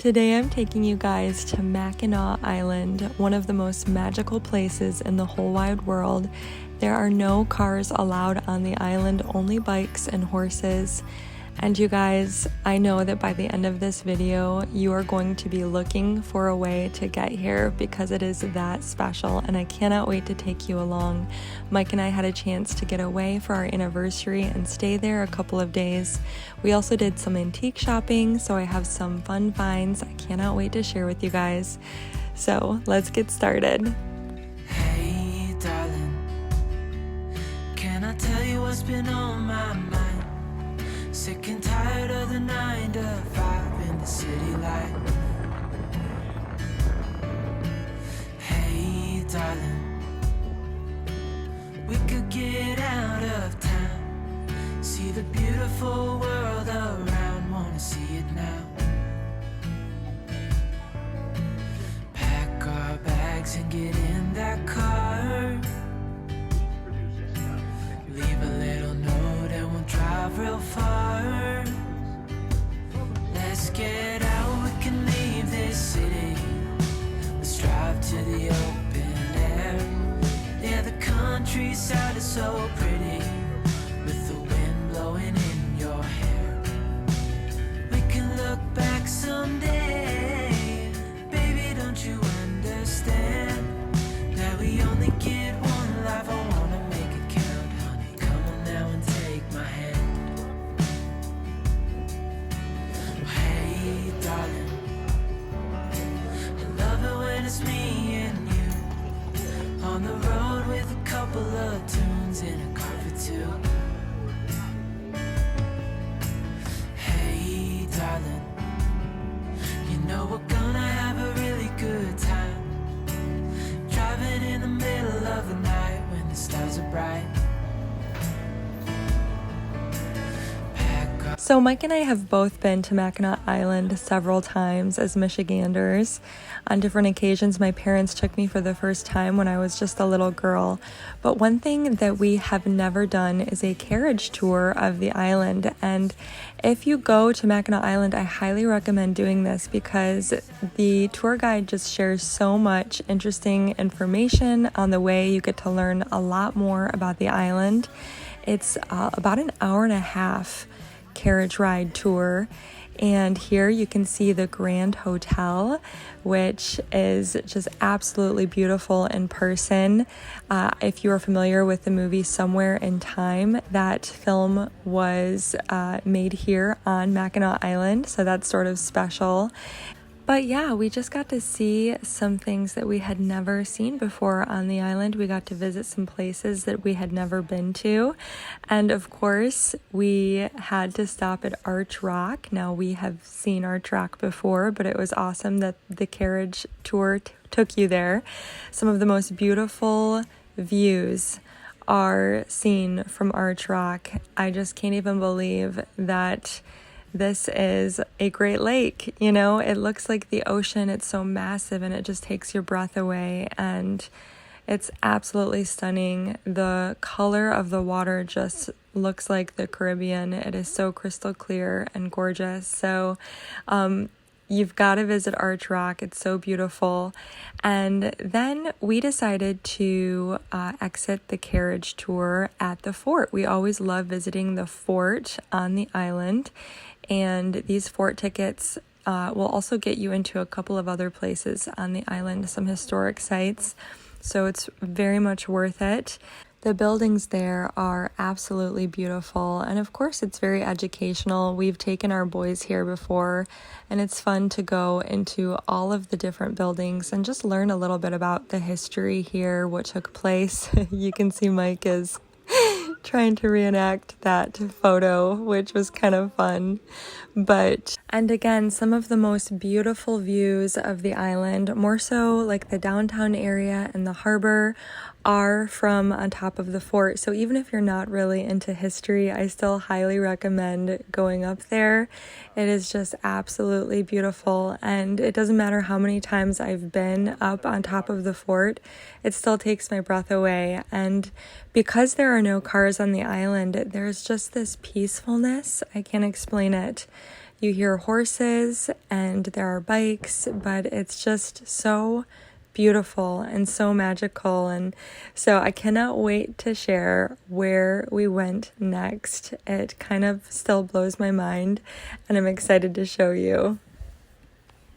Today I'm taking you guys to Mackinac Island, one of the most magical places in the whole wide world. There are no cars allowed on the island, only bikes and horses. And you guys, I know that by the end of this video, you are going to be looking for a way to get here because it is that special, and I cannot wait to take you along. Mike and I had a chance to get away for our anniversary and stay there a couple of days. We also did some antique shopping, so I have some fun finds I cannot wait to share with you guys. So let's get started. Hey darling, can I tell you what's been on my mind? Sick and tired of the 9 to 5 in the city light. Hey darling, we could get out of town, see the beautiful world around, wanna see it now. Pack our bags and get in that car, leave a little note and we'll drive real far. Let's get out, we can leave this city. Let's drive to the open air. Yeah, the countryside is so pretty, with the wind blowing in your hair. We can look back someday, baby, don't you understand that we only get one life? I wanna make it count, honey, come on now and take my hand. Hey darling, I love it when it's me and you, on the road with a couple of tunes in a car for two. Hey darling, you know we're gonna have a really good time, driving in the middle of the night when the stars are bright. So Mike and I have both been to Mackinac Island several times as Michiganders. On different occasions, my parents took me for the first time when I was just a little girl. But one thing that we have never done is a carriage tour of the island. And if you go to Mackinac Island, I highly recommend doing this because the tour guide just shares so much interesting information on the way. You get to learn a lot more about the island. It's about an hour and a half carriage ride tour, and here you can see the Grand Hotel, which is just absolutely beautiful in person. If you are familiar with the movie Somewhere in Time, that film was made here on Mackinac Island, so that's sort of special. But yeah, we just got to see some things that we had never seen before on the island. We got to visit some places that we had never been to. And of course, we had to stop at Arch Rock. Now, we have seen Arch Rock before, but it was awesome that the carriage tour took you there. Some of the most beautiful views are seen from Arch Rock. I just can't even believe that this is a Great Lake. You know, it looks like the ocean. It's so massive and it just takes your breath away, and it's absolutely stunning. The color of the water just looks like the Caribbean. It is so crystal clear and gorgeous. So you've got to visit Arch Rock. It's so beautiful. And then we decided to exit the carriage tour at the fort. We always love visiting the fort on the island. And these fort tickets will also get you into a couple of other places on the island, some historic sites. So it's very much worth it. The buildings there are absolutely beautiful. And of course, it's very educational. We've taken our boys here before, and it's fun to go into all of the different buildings and just learn a little bit about the history here, what took place. You can see Mike is trying to reenact that photo, which was kind of fun. And again, some of the most beautiful views of the island, more so like the downtown area and the harbor, are from on top of the fort. So even if you're not really into history, I still highly recommend going up there. It is just absolutely beautiful, and it doesn't matter how many times I've been up on top of the fort, it still takes my breath away. And because there are no cars on the island, there's just this peacefulness. I can't explain it. You hear horses and there are bikes, but it's just so beautiful and so magical. And so I cannot wait to share where we went next. It kind of still blows my mind, and I'm excited to show you.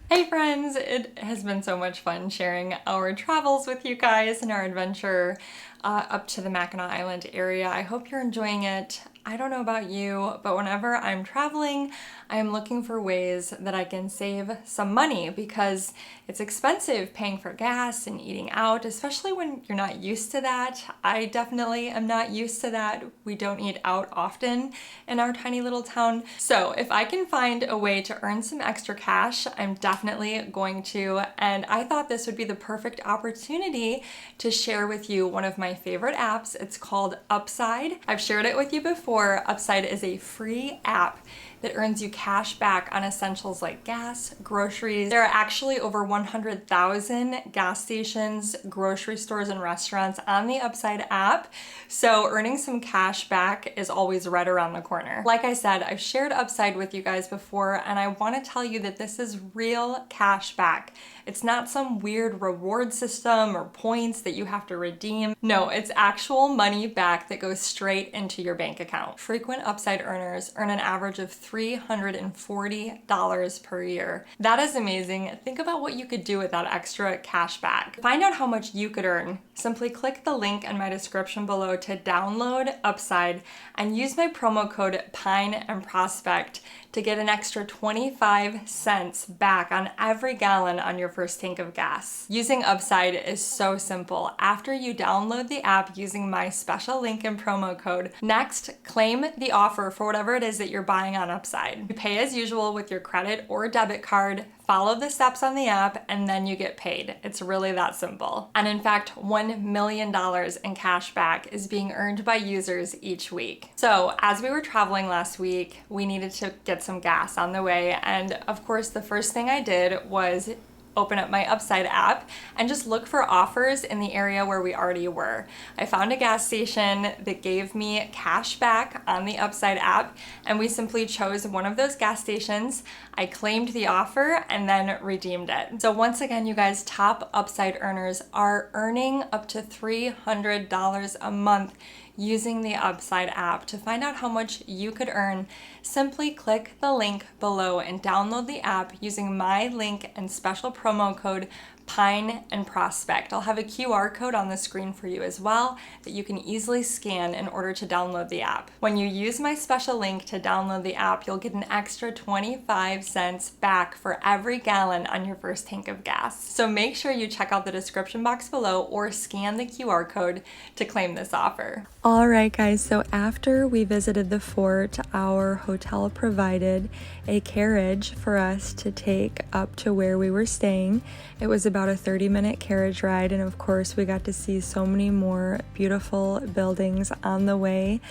Hey friends, it has been so much fun sharing our travels with you guys and our adventure up to the Mackinac Island area. I hope you're enjoying it. I don't know about you, but whenever I'm traveling, I am looking for ways that I can save some money because it's expensive paying for gas and eating out, especially when you're not used to that. I definitely am not used to that. We don't eat out often in our tiny little town. So if I can find a way to earn some extra cash, I'm definitely going to. And I thought this would be the perfect opportunity to share with you one of my favorite apps. It's called Upside. I've shared it with you before. Upside is a free app that earns you cash back on essentials like gas, groceries. There are actually over 100,000 gas stations, grocery stores, and restaurants on the Upside app. So earning some cash back is always right around the corner. Like I said, I've shared Upside with you guys before, and I want to tell you that this is real cash back. It's not some weird reward system or points that you have to redeem. No, it's actual money back that goes straight into your bank account. Frequent Upside earners earn an average of $340 per year. That is amazing. Think about what you could do with that extra cash back. To find out how much you could earn, simply click the link in my description below to download Upside and use my promo code PINE and Prospect to get an extra 25 cents back on every gallon on your first tank of gas. Using Upside is so simple. After you download the app using my special link and promo code, next, claim the offer for whatever it is that you're buying on Upside. You pay as usual with your credit or debit card, follow the steps on the app, and then you get paid. It's really that simple. And in fact, $1 million in cash back is being earned by users each week. So as we were traveling last week, we needed to get some gas on the way. And of course, the first thing I did was open up my Upside app and just look for offers in the area where we already were. I found a gas station that gave me cash back on the Upside app, and we simply chose one of those gas stations. I claimed the offer and then redeemed it. So once again, you guys, top Upside earners are earning up to $300 a month using the Upside app. To find out how much you could earn, simply click the link below and download the app using my link and special promo code PINE and Prospect. I'll have a QR code on the screen for you as well that you can easily scan in order to download the app. When you use my special link to download the app, you'll get an extra 25 cents back for every gallon on your first tank of gas. So make sure you check out the description box below or scan the QR code to claim this offer. All right, guys, so after we visited the fort, our hotel provided a carriage for us to take up to where we were staying. It was about a 30-minute carriage ride, and of course we got to see so many more beautiful buildings on the way.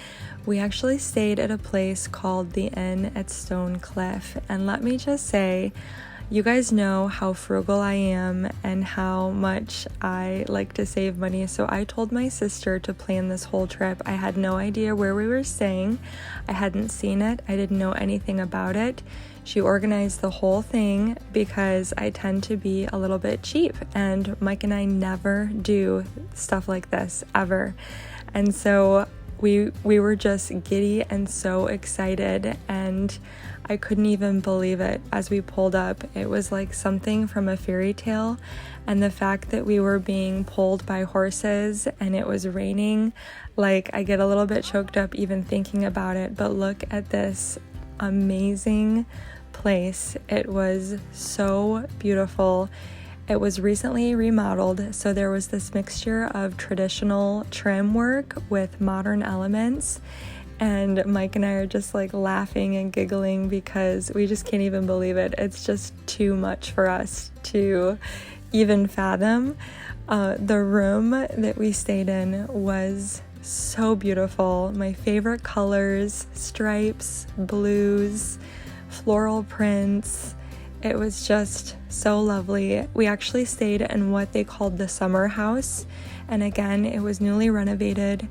We actually stayed at a place called the Inn at Stonecliffe, and let me just say, you guys know how frugal I am and how much I like to save money, so I told my sister to plan this whole trip. I had no idea where we were staying. I hadn't seen it. I didn't know anything about it. She organized the whole thing because I tend to be a little bit cheap, and Mike and I never do stuff like this, ever. And so we were just giddy and so excited, and I couldn't even believe it as we pulled up. It was like something from a fairy tale, and the fact that we were being pulled by horses and it was raining, like I get a little bit choked up even thinking about it. But look at this amazing place. It was so beautiful. It was recently remodeled, so there was this mixture of traditional trim work with modern elements. And Mike and I are just like laughing and giggling because we just can't even believe it. It's just too much for us to even fathom. The room that we stayed in was so beautiful. My favorite colors, stripes, blues, floral prints. It was just so lovely. We actually stayed in what they called the summer house. And again, it was newly renovated.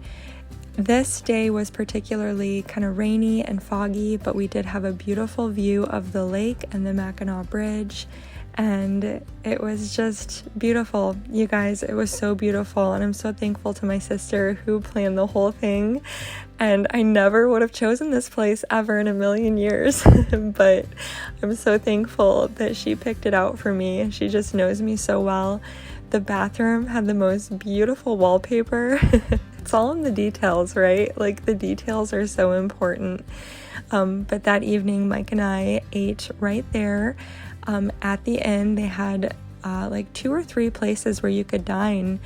This day was particularly kind of rainy and foggy, but we did have a beautiful view of the lake and the Mackinac Bridge, and it was just beautiful. You guys, it was so beautiful, and I'm so thankful to my sister who planned the whole thing. And I never would have chosen this place ever in a million years, but I'm so thankful that she picked it out for me. She just knows me so well. The bathroom had the most beautiful wallpaper. It's all in the details, right? Like, the details are so important. But that evening, Mike and I ate right there. At the inn, they had like 2 or 3 places where you could dine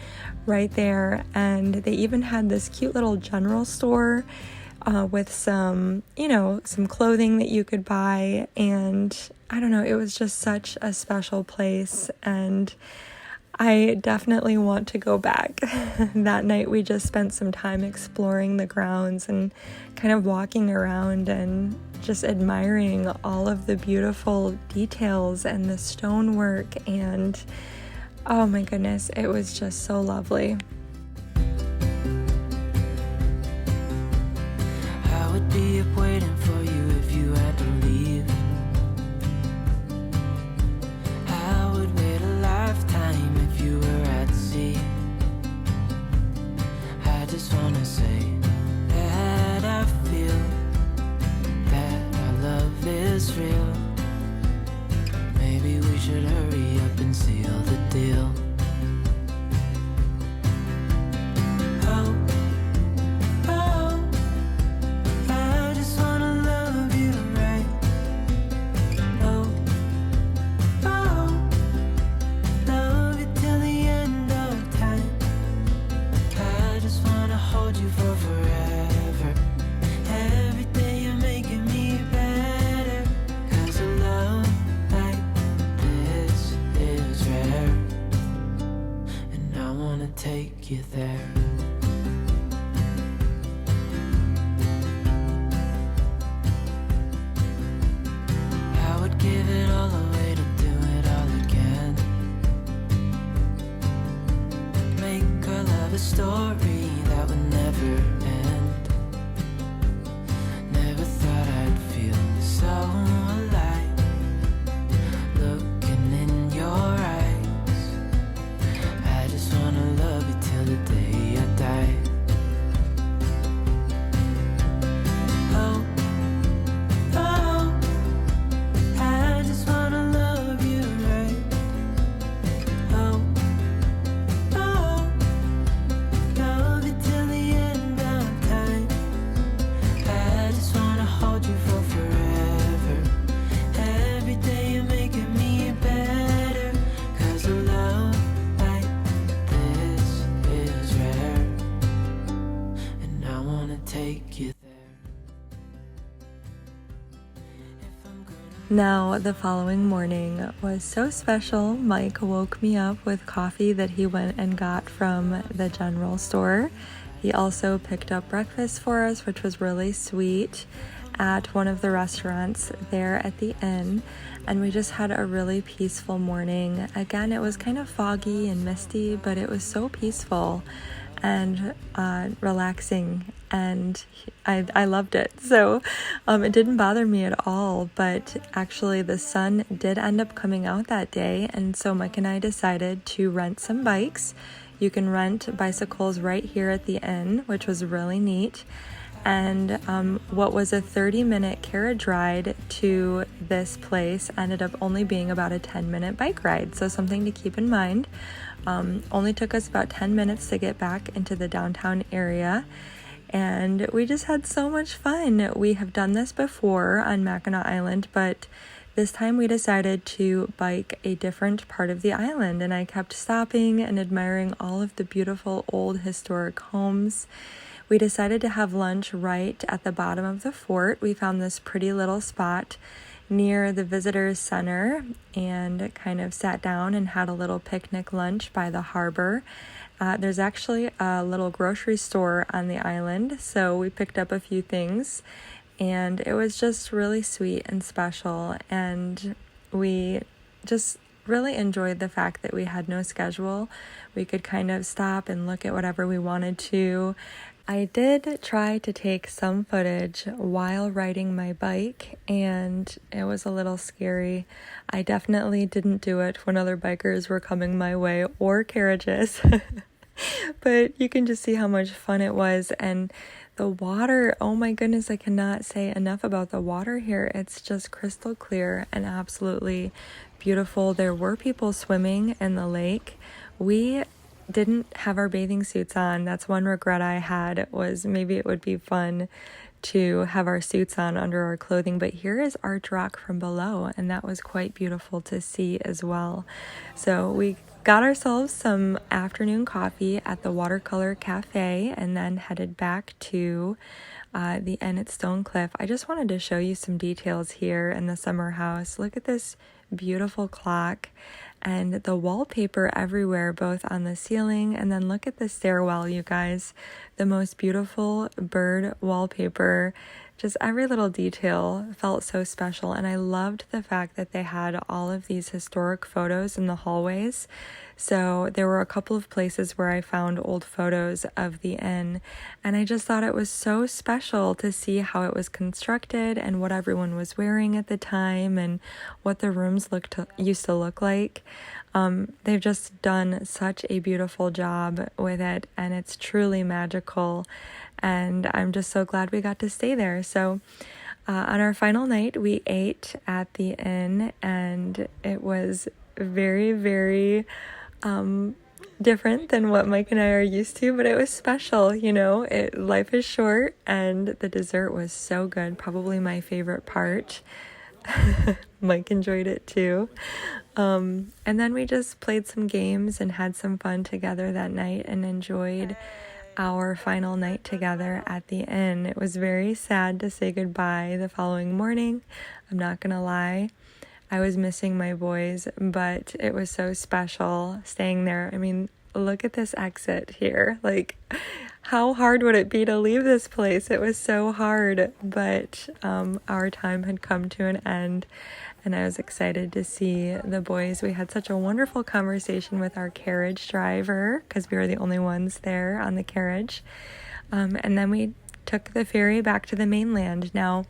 right there, and they even had this cute little general store with some clothing that you could buy, and I don't know, it was just such a special place, and I definitely want to go back. That night we just spent some time exploring the grounds and kind of walking around and just admiring all of the beautiful details and the stonework, and oh my goodness, it was just so lovely. I would be up waiting for you if you had to leave. I would wait a lifetime if you were at sea. I just wanna say that I feel that our love is real. Maybe we should hurry up and seal the deal. Oh, oh, I just wanna love you right. Oh, oh, love you till the end of time. I just wanna hold you for forever. Every day you're making me better. 'Cause a love like this is rare, and I wanna take you there. I would give it all away to do it all again. Make our love a story that would never end. Never thought I'd feel so alive, looking in your eyes. I just wanna love you till the day I die. Oh, oh, I just wanna love you right. Oh, oh, love you till the end of time. I just wanna hold you for forever. Every day you're making me better. 'Cause a love like this is rare, and I wanna take you there. If I'm gonna Now, the following morning was so special. Mike woke me up with coffee that he went and got from the general store. He also picked up breakfast for us, which was really sweet, at one of the restaurants there at the inn. And we just had a really peaceful morning. Again, it was kind of foggy and misty, but it was so peaceful and relaxing, and I loved it. So it didn't bother me at all, but actually the sun did end up coming out that day, and so Mike and I decided to rent some bikes. You can rent bicycles right here at the inn, which was really neat. And what was a 30-minute carriage ride to this place ended up only being about a 10-minute bike ride. So something to keep in mind. Only took us about 10 minutes to get back into the downtown area. And we just had so much fun. We have done this before on Mackinac Island, but this time we decided to bike a different part of the island. And I kept stopping and admiring all of the beautiful old historic homes. We decided to have lunch right at the bottom of the fort. We found this pretty little spot near the visitors center and kind of sat down and had a little picnic lunch by the harbor. There's actually a little grocery store on the island, so we picked up a few things, and it was just really sweet and special. And we just really enjoyed the fact that we had no schedule. We could kind of stop and look at whatever we wanted to. I did try to take some footage while riding my bike, and it was a little scary. I definitely didn't do it when other bikers were coming my way or carriages. But you can just see how much fun it was. And the water, oh my goodness, I cannot say enough about the water here. It's just crystal clear and absolutely beautiful. There were people swimming in the lake. We didn't have our bathing suits on. That's one regret I had, was maybe it would be fun to have our suits on under our clothing, but here is Arch Rock from below, and that was quite beautiful to see as well. So we got ourselves some afternoon coffee at the Watercolor Cafe and then headed back to the inn at Stonecliffe. I just wanted to show you some details here in the summer house. Look at this beautiful clock and the wallpaper everywhere, both on the ceiling, and then look at the stairwell, you guys. The most beautiful bird wallpaper. Just every little detail felt so special, and I loved the fact that they had all of these historic photos in the hallways. So there were a couple of places where I found old photos of the inn, and I just thought it was so special to see how it was constructed and what everyone was wearing at the time and what the rooms used to look like. They've just done such a beautiful job with it, and it's truly magical, and I'm just so glad we got to stay there. So on our final night, we ate at the inn, and it was very, very different than what Mike and I are used to, but it was special. Life is short, and the dessert was so good, probably my favorite part. Mike enjoyed it too. And then we just played some games and had some fun together that night and enjoyed our final night together at the inn. It was very sad to say goodbye the following morning. I'm not gonna lie. I was missing my boys, but it was so special staying there. I mean, look at this exit here. Like, how hard would it be to leave this place? It was so hard, but our time had come to an end, and I was excited to see the boys. We had such a wonderful conversation with our carriage driver because we were the only ones there on the carriage. And then we took the ferry back to the mainland. Now,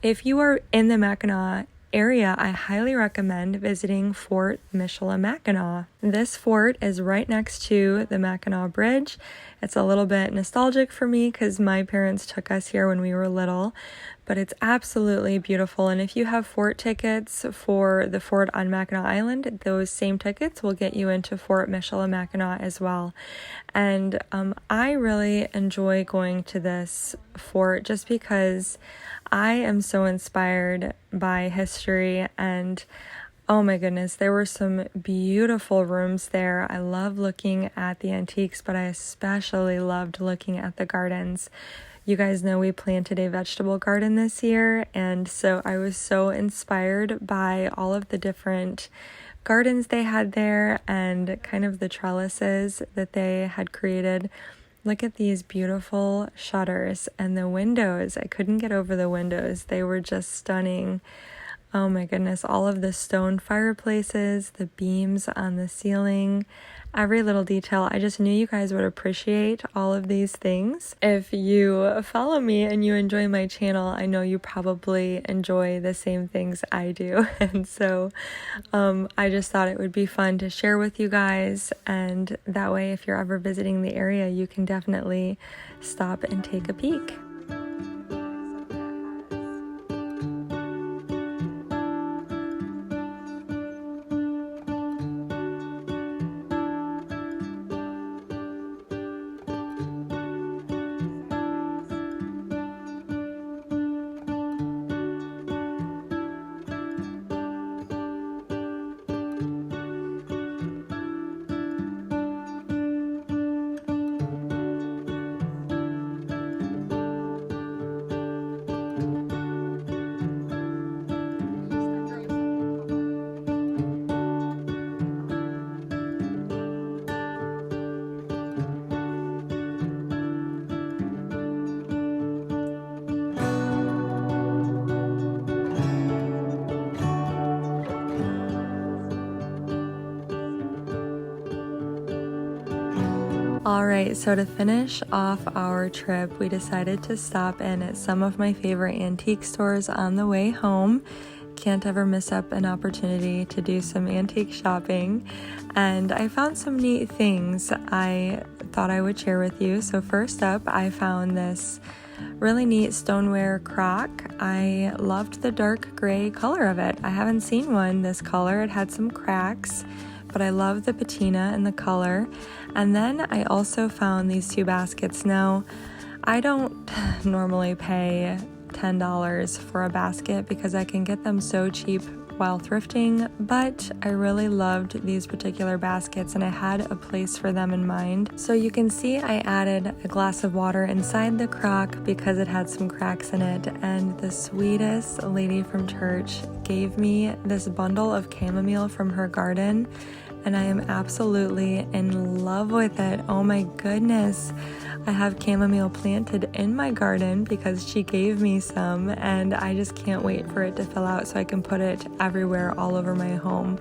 if you are in the Mackinac area, I highly recommend visiting Fort Michilimackinac. This fort is right next to the Mackinac Bridge. It's a little bit nostalgic for me because my parents took us here when we were little, but it's absolutely beautiful. And if you have fort tickets for the fort on Mackinac Island, those same tickets will get you into Fort Michilimackinac as well. And I really enjoy going to this fort just because I am so inspired by history, and oh my goodness, there were some beautiful rooms there. I love looking at the antiques, but I especially loved looking at the gardens. You guys know we planted a vegetable garden this year, and so I was so inspired by all of the different gardens they had there and kind of the trellises that they had created. Look at these beautiful shutters and the windows. I couldn't get over the windows. They were just stunning. Oh my goodness, all of the stone fireplaces, the beams on the ceiling, every little detail. I just knew you guys would appreciate all of these things. If you follow me and you enjoy my channel, I know you probably enjoy the same things I do. And so I just thought it would be fun to share with you guys. And that way, if you're ever visiting the area, you can definitely stop and take a peek. Alright, so to finish off our trip, we decided to stop in at some of my favorite antique stores on the way home. Can't ever miss up an opportunity to do some antique shopping, and I found some neat things I thought I would share with you. So first up, I found this really neat stoneware crock. I loved the dark gray color of it. I haven't seen one this color. It had some cracks, but I love the patina and the color. And then I also found these two baskets. Now, I don't normally pay $10 for a basket because I can get them so cheap while thrifting, but I really loved these particular baskets and I had a place for them in mind. So you can see I added a glass of water inside the crock because it had some cracks in it, and the sweetest lady from church gave me this bundle of chamomile from her garden, and I am absolutely in love with it. Oh my goodness. I have chamomile planted in my garden because she gave me some, and I just can't wait for it to fill out so I can put it everywhere all over my home.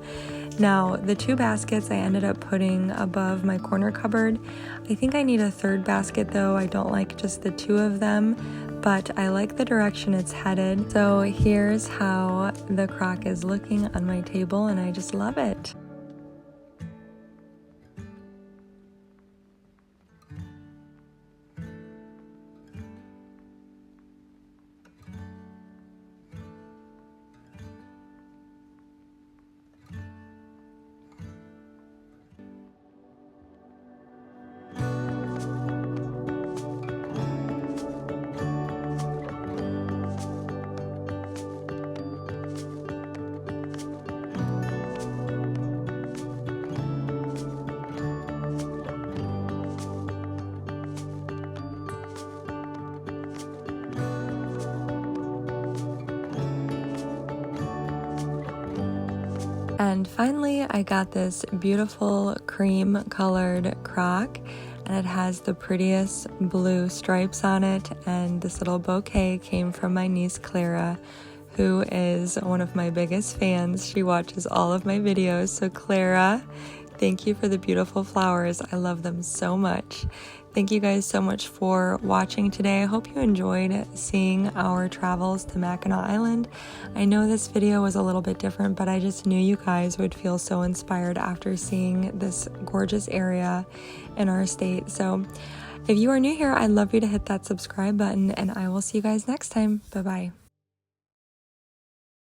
Now, the two baskets I ended up putting above my corner cupboard. I think I need a third basket though. I don't like just the two of them, but I like the direction it's headed. So here's how the crock is looking on my table, and I just love it. And finally, I got this beautiful cream colored crock, and it has the prettiest blue stripes on it, and this little bouquet came from my niece Clara, who is one of my biggest fans. She watches all of my videos. So Clara, thank you for the beautiful flowers. I love them so much. Thank you guys so much for watching today. I hope you enjoyed seeing our travels to Mackinac Island. I know this video was a little bit different, but I just knew you guys would feel so inspired after seeing this gorgeous area in our state. So if you are new here, I'd love you to hit that subscribe button, and I will see you guys next time. Bye-bye.